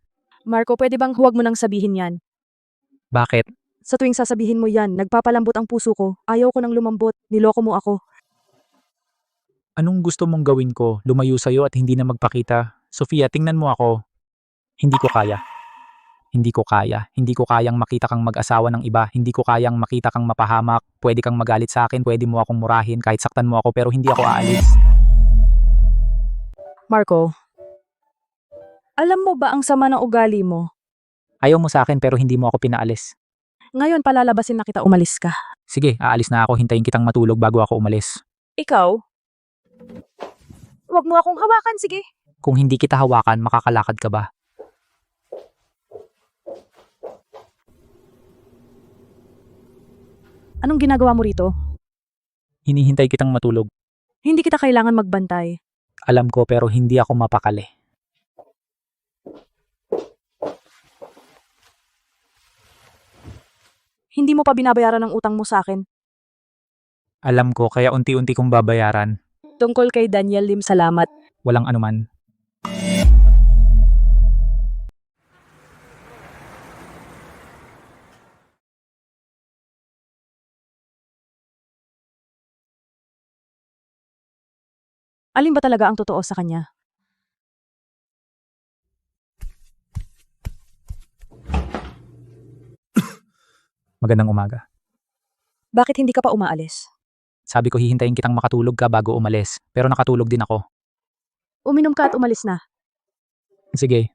Marco, pwede bang huwag mo nang sabihin yan? Bakit? Sa tuwing sasabihin mo yan, nagpapalambot ang puso ko. Ayaw ko nang lumambot. Niloko mo ako. Anong gusto mong gawin ko? Lumayo sa'yo at hindi na magpakita? Sofia, tingnan mo ako. Hindi ko kaya. Hindi ko kaya. Hindi ko kayang makita kang mag-asawa ng iba. Hindi ko kayang makita kang mapahamak. Pwede kang magalit sa akin. Pwede mo akong murahin. Kahit saktan mo ako, pero hindi ako aalis. Marco, Alam mo ba ang sama ng ugali mo? Ayaw mo sa akin pero hindi mo ako pinaalis. Ngayon palalabasin na kita, umalis ka. Sige, aalis na ako. Hintayin kitang matulog bago ako umalis. Ikaw? Huwag mo akong hawakan, sige. Kung hindi kita hawakan, makakalakad ka ba? Anong ginagawa mo rito? Hinihintay kitang matulog. Hindi kita kailangan magbantay. Alam ko pero hindi ako mapakali. Hindi mo pa binabayaran ang utang mo sa akin. Alam ko kaya unti-unti kong babayaran. Tungkol kay Daniel Lim, salamat. Walang anuman. Alin ba talaga ang totoo sa kanya? Magandang umaga. Bakit hindi ka pa umaalis? Sabi ko hihintayin kitang makatulog ka bago umalis. Pero nakatulog din ako. Uminom ka at umalis na. Sige.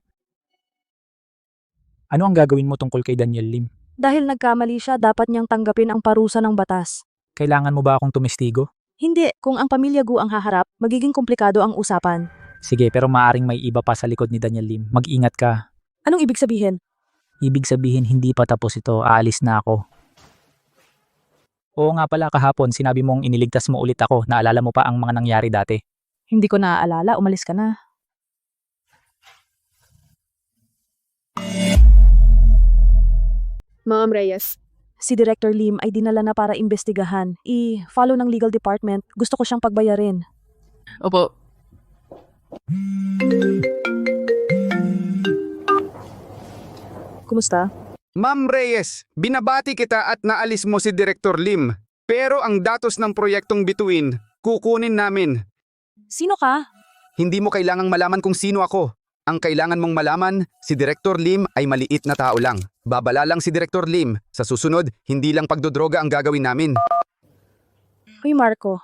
Ano ang gagawin mo tungkol kay Daniel Lim? Dahil nagkamali siya, dapat niyang tanggapin ang parusa ng batas. Kailangan mo ba akong tumestigo? Hindi, kung ang pamilya Gu ang haharap, magiging komplikado ang usapan. Sige, pero maaring may iba pa sa likod ni Daniel Lim. Mag-ingat ka. Anong ibig sabihin? Ibig sabihin hindi pa tapos ito. Aalis na ako. Oo nga pala, kahapon sinabi mong iniligtas mo ulit ako. Naalala mo pa ang mga nangyari dati. Hindi ko naaalala, umalis ka na. Ma'am Reyes. Si Director Lim ay dinala na para imbestigahan. I-follow ng legal department. Gusto ko siyang pagbayarin. Opo. Kumusta? Ma'am Reyes, binabati kita at naalis mo si Director Lim. Pero ang datos ng proyektong bituin, kukunin namin. Sino ka? Hindi mo kailangang malaman kung sino ako. Ang kailangan mong malaman, si Director Lim ay maliit na tao lang. Babala lang si Director Lim. Sa susunod, hindi lang pagdodroga ang gagawin namin. Uy Marco,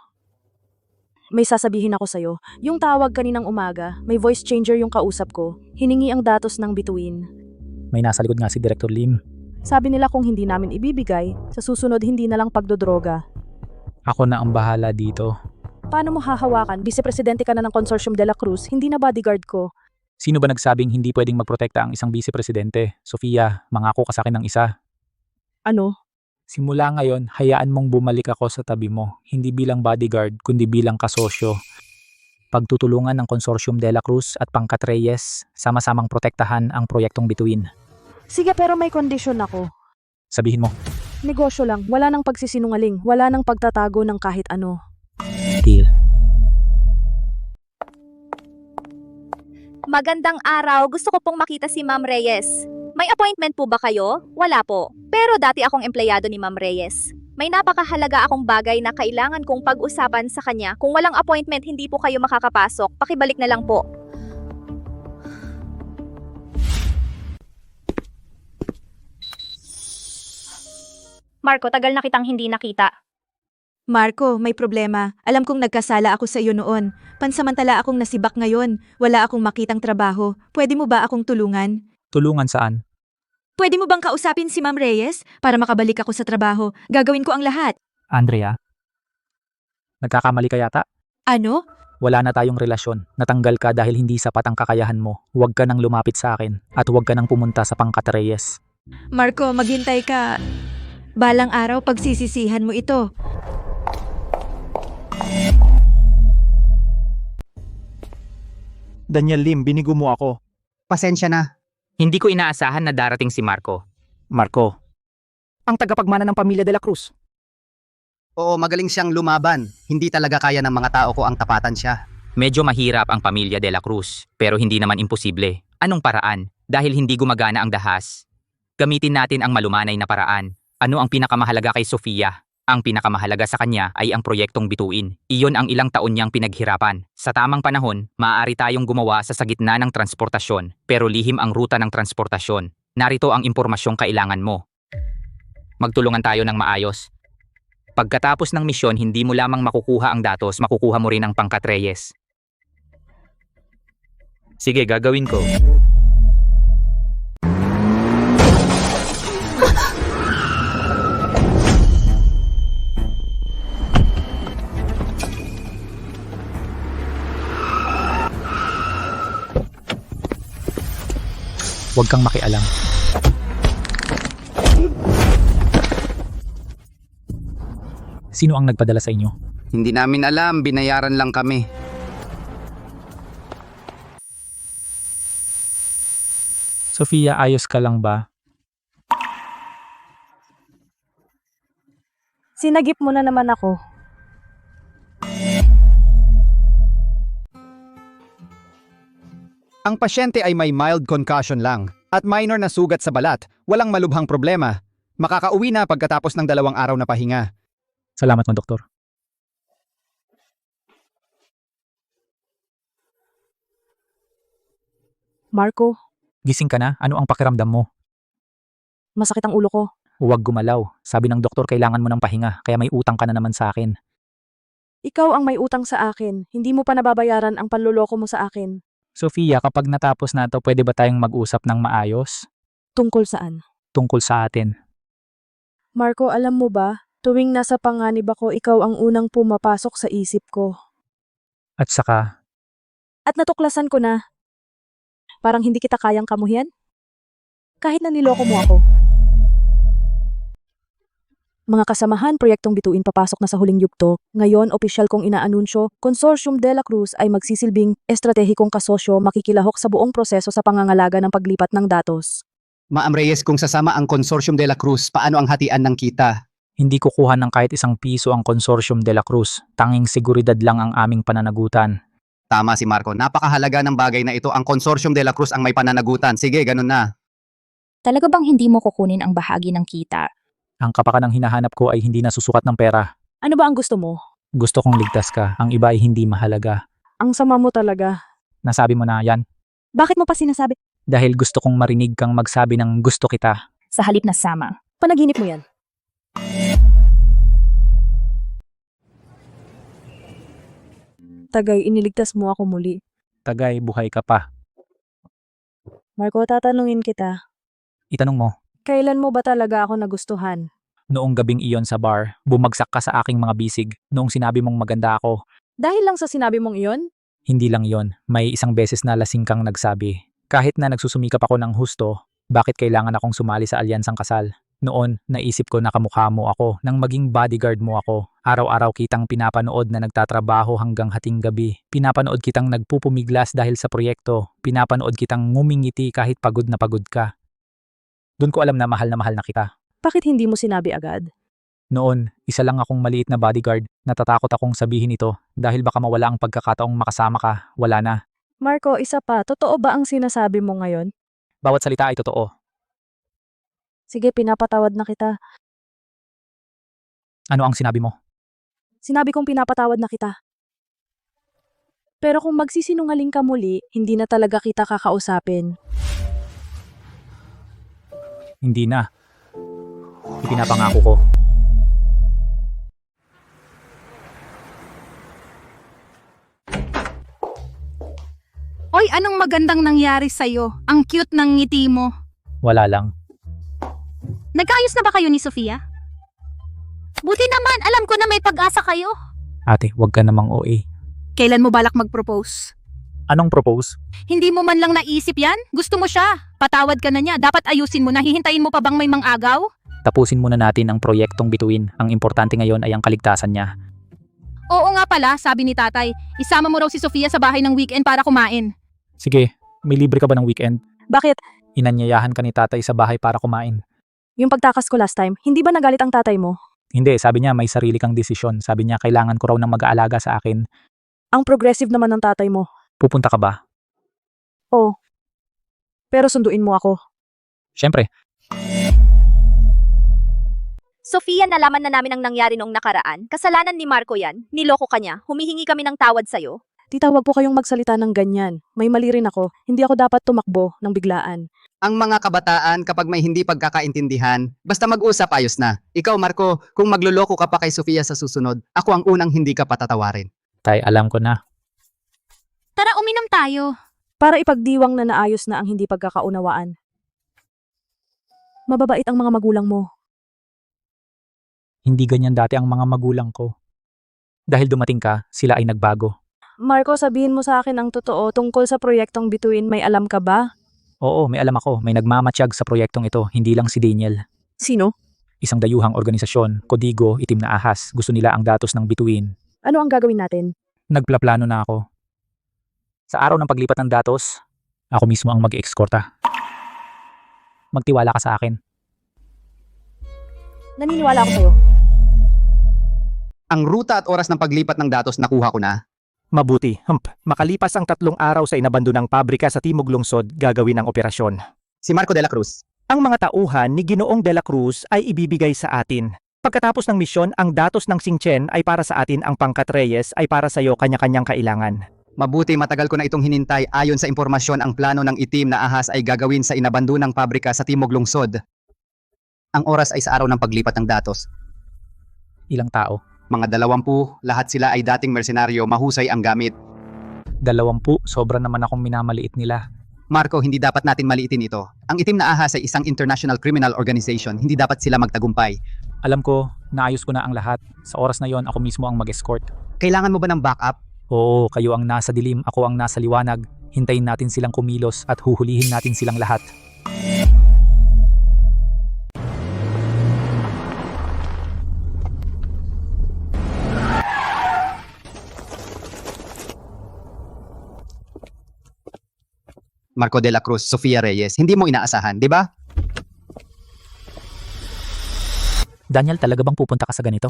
may sasabihin ako sa'yo. Yung tawag kaninang umaga, may voice changer yung kausap ko. Hiningi ang datos ng bituin. May nasa likod nga si Director Lim. Sabi nila kung hindi namin ibibigay, sa susunod hindi na lang pagdodroga. Ako na ang bahala dito. Paano mo hahawakan? Vice-presidente ka na ng Consortium de la Cruz, hindi na bodyguard ko. Sino ba nagsabing hindi pwedeng magprotekta ang isang vice-presidente? Sofia, mangako ka sa akin ng isa. Ano? Simula ngayon, hayaan mong bumalik ako sa tabi mo. Hindi bilang bodyguard, kundi bilang kasosyo. Pagtutulungan ng Consortium de la Cruz at Pangkat Reyes, sama-samang protektahan ang proyektong bituin. Sige, pero may kondisyon ako. Sabihin mo, Negosyo lang, wala nang pagsisinungaling, wala nang pagtatago ng kahit ano. deal. Magandang araw, gusto ko pong makita si Ma'am Reyes. May appointment po ba kayo? Wala po. Pero dati akong empleyado ni Ma'am Reyes. May napakahalaga akong bagay na kailangan kong pag-usapan sa kanya. Kung walang appointment, hindi po kayo makakapasok. Pakibalik na lang po. Marco, tagal na kitang hindi nakita. Marco, may problema. Alam kong nagkasala ako sa iyo noon. Pansamantala akong nasibak ngayon. Wala akong makitang trabaho. Pwede mo ba akong tulungan? Tulungan saan? Pwede mo bang kausapin si Ma'am Reyes para makabalik ako sa trabaho? Gagawin ko ang lahat. Andrea? Nagkakamali ka yata? Ano? Wala na tayong relasyon. Natanggal ka dahil hindi sapat ang kakayahan mo. Huwag ka nang lumapit sa akin at huwag ka nang pumunta sa Pangkat Reyes. Marco, maghintay ka. Balang araw pagsisisihan mo ito. Daniel Lim, binigo mo ako. Pasensya na. Hindi ko inaasahan na darating si Marco. Marco. Ang tagapagmana ng pamilya de la Cruz. Oo, magaling siyang lumaban. Hindi talaga kaya ng mga tao ko ang tapatan siya. Medyo mahirap ang pamilya de la Cruz, pero hindi naman imposible. Anong paraan? Dahil hindi gumagana ang dahas. Gamitin natin ang malumanay na paraan. Ano ang pinakamahalaga kay Sofia? Ang pinakamahalaga sa kanya ay ang proyektong bituin. Iyon ang ilang taon niyang pinaghirapan. Sa tamang panahon, maaari tayong gumawa sa gitna ng transportasyon, pero lihim ang ruta ng transportasyon. Narito ang impormasyong kailangan mo. Magtulungan tayo ng maayos. Pagkatapos ng misyon, hindi mo lamang makukuha ang datos, makukuha mo rin ang Pangkat Reyes. Sige, gagawin ko. Huwag kang makialam. Sino ang nagpadala sa inyo? Hindi namin alam, binayaran lang kami. Sofia, ayos ka lang ba? Sinagip mo na naman ako. Ang pasyente ay may mild concussion lang at minor na sugat sa balat, walang malubhang problema. Makakauwi na pagkatapos ng 2 araw na pahinga. Salamat mo, doktor. Marco, Gising ka na? Ano ang pakiramdam mo? masakit ang ulo ko. Huwag gumalaw. Sabi ng doktor kailangan mo ng pahinga, kaya may utang ka na naman sa akin. Ikaw ang may utang sa akin. Hindi mo pa nababayaran ang panloloko mo sa akin. Sofia, kapag natapos na to, pwede ba tayong mag-usap ng maayos? Tungkol saan? Tungkol sa atin. Marco, alam mo ba, tuwing nasa panganib ako, ikaw ang unang pumapasok sa isip ko. At saka, At natuklasan ko na, parang hindi kita kayang kamuhian. Kahit na niloko mo ako. Mga kasamahan, proyektong bituin papasok na sa huling yugto. Ngayon, opisyal kong inaanunsyo, Consortium de la Cruz ay magsisilbing estratehikong kasosyo makikilahok sa buong proseso sa pangangalaga ng paglipat ng datos. Ma'am Reyes, kung sasama ang Consortium de la Cruz, paano ang hatian ng kita? hindi kukuha ng kahit isang piso ang Consortium de la Cruz. Tanging seguridad lang ang aming pananagutan. Tama si Marco, napakahalaga ng bagay na ito. Ang Consortium de la Cruz ang may pananagutan. Sige, ganun na. Talaga bang hindi mo kukunin ang bahagi ng kita? Ang kapakan ng hinahanap ko ay hindi nasusukat ng pera. Ano ba ang gusto mo? Gusto kong ligtas ka. Ang iba ay hindi mahalaga. Ang sama mo talaga. Nasabi mo na yan. Bakit mo pa sinasabi? Dahil gusto kong marinig kang magsabi ng gusto kita. Sa halip na sama. Panaginip mo yan. Tagay, iniligtas mo ako muli. Tagay, buhay ka pa. Marco, tatanungin kita. Itanong mo, Kailan mo ba talaga ako nagustuhan? noong gabing iyon sa bar, bumagsak ka sa aking mga bisig noong sinabi mong maganda ako. Dahil lang sa sinabi mong iyon? Hindi lang yon, may isang beses na lasing kang nagsabi. Kahit na nagsusumikap ako ng husto, bakit kailangan akong sumali sa alyansang kasal? Noon, naisip ko na kamukha mo ako nang maging bodyguard mo ako. Araw-araw kitang pinapanood na nagtatrabaho hanggang hating gabi. Pinapanood kitang nagpupumiglas dahil sa proyekto. Pinapanood kitang ngumingiti kahit pagod na pagod ka. Doon ko alam na mahal na kita. Bakit hindi mo sinabi agad? Noon, isa lang akong maliit na bodyguard. Natatakot akong sabihin ito dahil baka mawala ang pagkakataong makasama ka. Wala na. Marco, isa pa, totoo ba ang sinasabi mo ngayon? Bawat salita ay totoo. Sige, pinapatawad na kita. Ano ang sinabi mo? Sinabi kong pinapatawad na kita. Pero kung magsisinungaling ka muli, hindi na talaga kita kakausapin. Hindi na. Ipinapangako ko. Oy, anong magandang nangyari sa'yo? Ang cute ng ngiti mo. Wala lang. Nagkaayos na ba kayo ni Sofia? Buti naman, alam ko na may pag-asa kayo. Ate, wag ka namang OA. Kailan mo balak mag-propose? Anong propose? Hindi mo man lang naisip yan? Gusto mo siya? Patawad ka na niya. Dapat ayusin mo na. Hihintayin mo pa bang may mang-agaw? Tapusin muna natin ang proyektong bituin. Ang importante ngayon ay ang kaligtasan niya. Oo nga pala, sabi ni tatay. Isama mo raw si Sofia sa bahay ng weekend para kumain. Sige, may libre ka ba ng weekend? Bakit? Inanyayahan ka ni tatay sa bahay para kumain. Yung pagtakas ko last time, hindi ba nagalit ang tatay mo? Hindi, sabi niya may sarili kang desisyon. Sabi niya kailangan ko raw ng mag-aalaga sa akin. Ang progressive naman ng tatay mo. Pupunta ka ba? Oo. Pero sunduin mo ako. Siyempre. Sofia, nalaman na namin ang nangyari noong nakaraan. Kasalanan ni Marco yan. Niloko ka niya. Humihingi kami ng tawad sa'yo. Tita, wag po kayong magsalita ng ganyan. May mali rin ako. Hindi ako dapat tumakbo ng biglaan. Ang mga kabataan, kapag may hindi pagkakaintindihan, basta mag-usap, ayos na. Ikaw, Marco, kung magluloko ka pa kay Sofia sa susunod, ako ang unang hindi ka patatawarin. Tay, alam ko na. Tara, uminom tayo. Para ipagdiwang na naayos na ang hindi pagkakaunawaan. Mababait ang mga magulang mo. Hindi ganyan dati ang mga magulang ko. Dahil dumating ka, sila ay nagbago. Marco, sabihin mo sa akin ang totoo tungkol sa proyektong bituin, may alam ka ba? Oo, may alam ako. May nagmamatsyag sa proyektong ito, hindi lang si Daniel. Sino? Isang dayuhang organisasyon, Kodigo, Itim na Ahas. Gusto nila ang datos ng bituin. Ano ang gagawin natin? Nagplaplano na ako. Sa araw ng paglipat ng datos, ako mismo ang mag-eskorta. Magtiwala ka sa akin. Naniniwala ako sa'yo. Ang ruta at oras ng paglipat ng datos nakuha ko na. Mabuti. Makalipas ang 3 araw sa inabandonang pabrika sa Timog Lungsod, gagawin ang operasyon. Si Marco de la Cruz. Ang mga tauhan ni Ginoong De La Cruz ay ibibigay sa atin. Pagkatapos ng misyon, ang datos ng Singchen ay para sa atin, ang pangkat Reyes ay para sa iyo kanya-kanyang kailangan. Mabuti matagal ko na itong hinintay. Ayon sa impormasyon, ang plano ng Itim na Ahas ay gagawin sa inabandonang pabrika sa Timog Lungsod. Ang oras ay sa araw ng paglipat ng datos. Ilang tao? Mga 20, lahat sila ay dating mersenaryo, mahusay ang gamit. 20, sobra naman akong minamaliit nila. Marco, hindi dapat natin maliitin ito. Ang Itim na Ahas ay isang international criminal organization, hindi dapat sila magtagumpay. Alam ko, naayos ko na ang lahat. Sa oras na yon, ako mismo ang mag-escort. Kailangan mo ba ng backup? Oo, kayo ang nasa dilim, ako ang nasa liwanag. Hintayin natin silang kumilos at huhulihin natin silang lahat. Marco de la Cruz, Sofia Reyes, hindi mo inaasahan, di ba? Daniel, talaga bang pupunta ka sa ganito?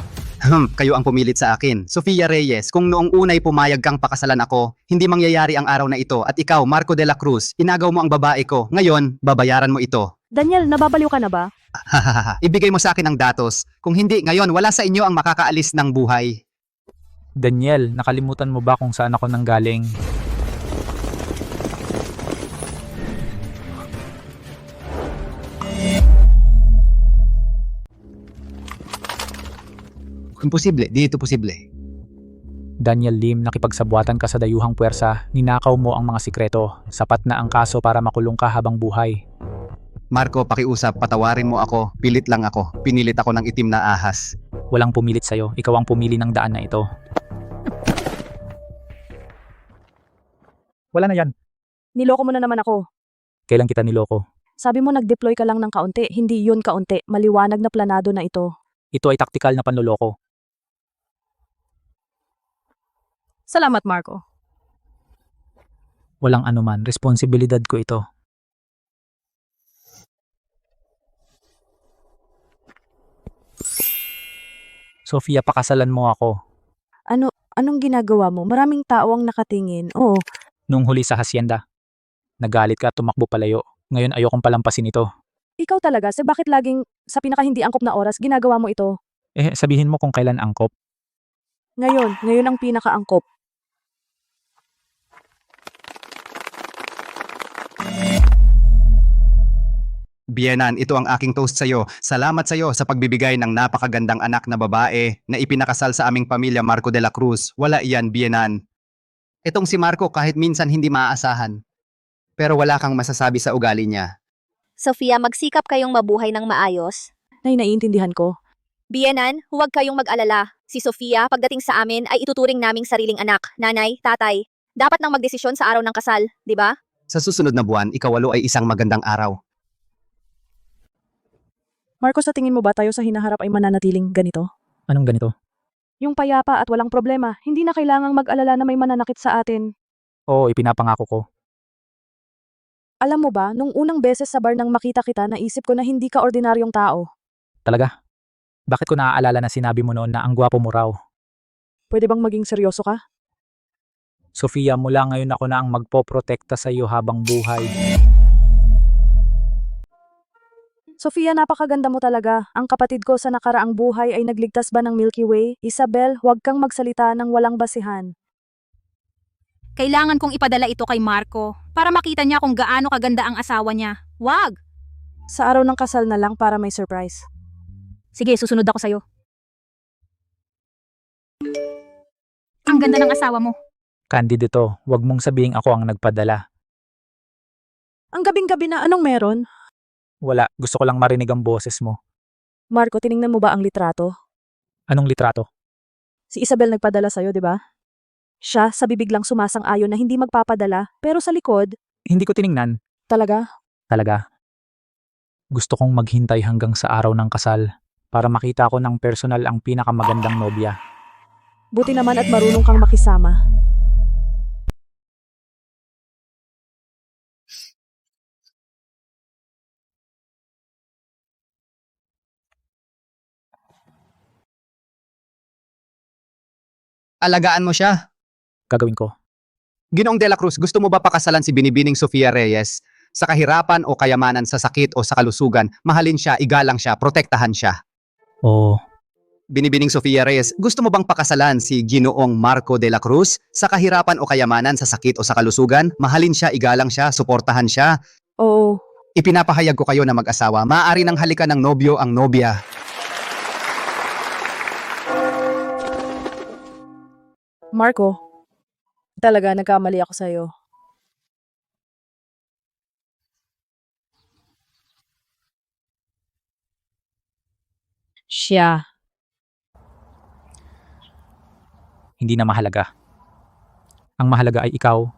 Kayo ang pumilit sa akin. Sofia Reyes, kung noong unay pumayag kang pakasalan ako, hindi mangyayari ang araw na ito. At ikaw, Marco de la Cruz, inagaw mo ang babae ko. Ngayon, babayaran mo ito. Daniel, nababaliw ka na ba? Ibigay mo sa akin ang datos. Kung hindi, ngayon, wala sa inyo ang makakaalis ng buhay. Daniel, nakalimutan mo ba kung saan ako nanggaling? Imposible, di ito posible. Daniel Lim, nakipagsabwatan ka sa dayuhang puwersa, ninakaw mo ang mga sikreto. Sapat na ang kaso para makulong ka habang buhay. Marco, pakiusap, patawarin mo ako. Pilit lang ako. Pinilit ako ng Itim na Ahas. Walang pumilit sa'yo, ikaw ang pumili ng daan na ito. Wala na yan. Niloko mo na naman ako. Kailan kita niloko? Sabi mo nag-deploy ka lang ng kaunti, hindi yun kaunti. Maliwanag na planado na ito. Ito ay taktikal na panloloko. Salamat, Marco. Walang anuman, responsibilidad ko ito. Sofia, pakasalan mo ako. Anong ginagawa mo? Maraming tao ang nakatingin. Oo, Nung huli sa hacienda, nagalit ka at tumakbo palayo. Ngayon ayokong palampasin ito. ikaw talaga. Bakit laging sa pinaka-hindi angkop na oras ginagawa mo ito? Sabihin mo kung kailan angkop. Ngayon ang pinaka-angkop. Bienan, ito ang aking toast sa'yo. Salamat sa'yo sa pagbibigay ng napakagandang anak na babae na ipinakasal sa aming pamilya Marco de la Cruz. Wala iyan, Bienan. Itong si Marco kahit minsan hindi maaasahan. Pero wala kang masasabi sa ugali niya. Sofia, magsikap kayong mabuhay ng maayos. Nay, naiintindihan ko. Bienan, huwag kayong mag-alala. Si Sofia, pagdating sa amin, ay ituturing naming sariling anak, nanay, tatay. Dapat nang magdesisyon sa araw ng kasal, di ba? Sa susunod na buwan, ikawalo ay isang magandang araw. Marco, sa tingin mo ba tayo sa hinaharap ay mananatiling ganito? Anong ganito? Yung payapa at walang problema, hindi na kailangang mag-alala na may mananakit sa atin. Oo, ipinapangako ko. Alam mo ba, nung unang beses sa bar nang makita kita, naisip ko na hindi ka ordinaryong tao. Talaga? Bakit ko naaalala na sinabi mo noon na ang gwapo mo raw? Pwede bang maging seryoso ka? Sofia, mula ngayon ako na ang magpoprotekta sa iyo habang buhay. Sofia, napakaganda mo talaga. Ang kapatid ko sa nakaraang buhay ay nagligtas ba ng Milky Way? Isabel, huwag kang magsalita ng walang basihan. Kailangan kong ipadala ito kay Marco para makita niya kung gaano kaganda ang asawa niya. Wag! Sa araw ng kasal na lang para may surprise. Sige, susunod ako sa'yo. Ang ganda ng asawa mo. Candidato, wag mong sabihin ako ang nagpadala. Ang gabing-gabi na anong meron? Wala, gusto ko lang marinig ang boses mo. Marco, tiningnan mo ba ang litrato? Anong litrato? Si Isabel nagpadala sa'yo, di ba? Siya sa bibig lang sumasang-ayon na hindi magpapadala, pero sa likod, Hindi ko tiningnan. Talaga? Talaga. Gusto kong maghintay hanggang sa araw ng kasal para makita ko ng personal ang pinakamagandang nobya. Buti naman at marunong kang makisama. Alagaan mo siya. Gagawin ko. Ginoong De La Cruz, gusto mo ba pakasalan si Binibining Sofia Reyes? Sa kahirapan o kayamanan, sa sakit o sa kalusugan, mahalin siya, igalang siya, protektahan siya. Oo. Binibining Sofia Reyes, gusto mo bang pakasalan si Ginoong Marco De La Cruz? Sa kahirapan o kayamanan, sa sakit o sa kalusugan, mahalin siya, igalang siya, suportahan siya. Oo. Ipinapahayag ko kayo na mag-asawa. Maaari nang halikan ng nobyo ang nobya. Marco, talaga nagkamali ako sa'yo. Siya. Hindi na mahalaga. Ang mahalaga ay ikaw